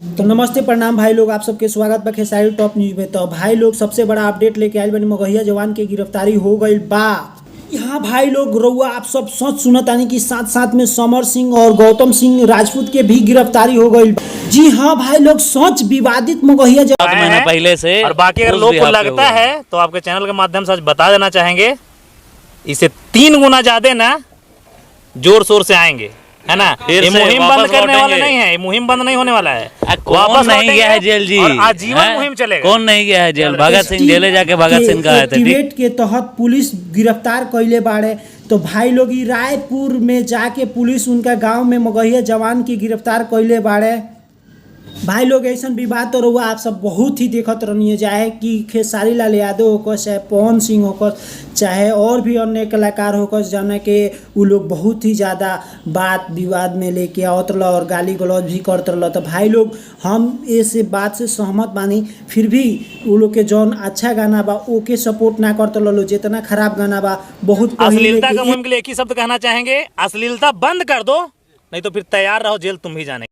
तो नमस्ते प्रणाम भाई लोग, आप सबके स्वागत बा खेसारी टॉप न्यूज में। तो भाई लोग सबसे बड़ा अपडेट लेके आइल बानी, मगहिया जवान के गिरफ्तारी हो गई बा। यहाँ भाई लोग रउआ आप सब सच सुनत आनी कि साथ साथ में समर सिंह और गौतम सिंह राजपूत के भी गिरफ्तारी हो गई। जी हाँ भाई लोग, सच विवादित मगहिया जवान महीना पहले से। और बाकी अगर लोग को लगता है तो आपके चैनल के माध्यम से बता देना चाहेंगे, इसे 3 गुना ज्यादा ना जोर शोर से आएंगे, है ना। ये मुहिम बंद करने वाला नहीं है, ये मुहिम बंद नहीं होने वाला है। कौन नहीं गया है जेल जी? आजीवन मुहिम चलेगा। कौन नहीं गया है जेल? भगत सिंह जेले जाके भगत सिंह का आया था। एक्टिवेट के तहत पुलिस गिरफ्तार कैले बाड़े। तो भाई लोग रायपुर में जाके पुलिस उनका गांव में मगहिया जवान की गिरफ्तार कैले बाड़े। भाई लोग ऐसा विवाद तो रहुआ आप सब बहुत ही देखत रहनी है, चाहे कि खेसारी लाल यादव होकर, चाहे पवन सिंह होकर, चाहे और भी अन्य कलाकार होकर, जाना के वो लोग बहुत ही ज़्यादा बात विवाद में लेके आवत रहा और गाली गलौज भी करते रहा। तो भाई लोग हम इस बात से सहमत बानी, फिर भी वो लोग के जौन अच्छा गाना बा ओके सपोर्ट ना करते रहो, जितना खराब गाना बा बहुत। अश्लीलता का मुहिम के लिए एक ही शब्द कहना चाहेंगे, अश्लीलता बंद कर दो, नहीं तो फिर तैयार रहो, जेल तुम भी जाने।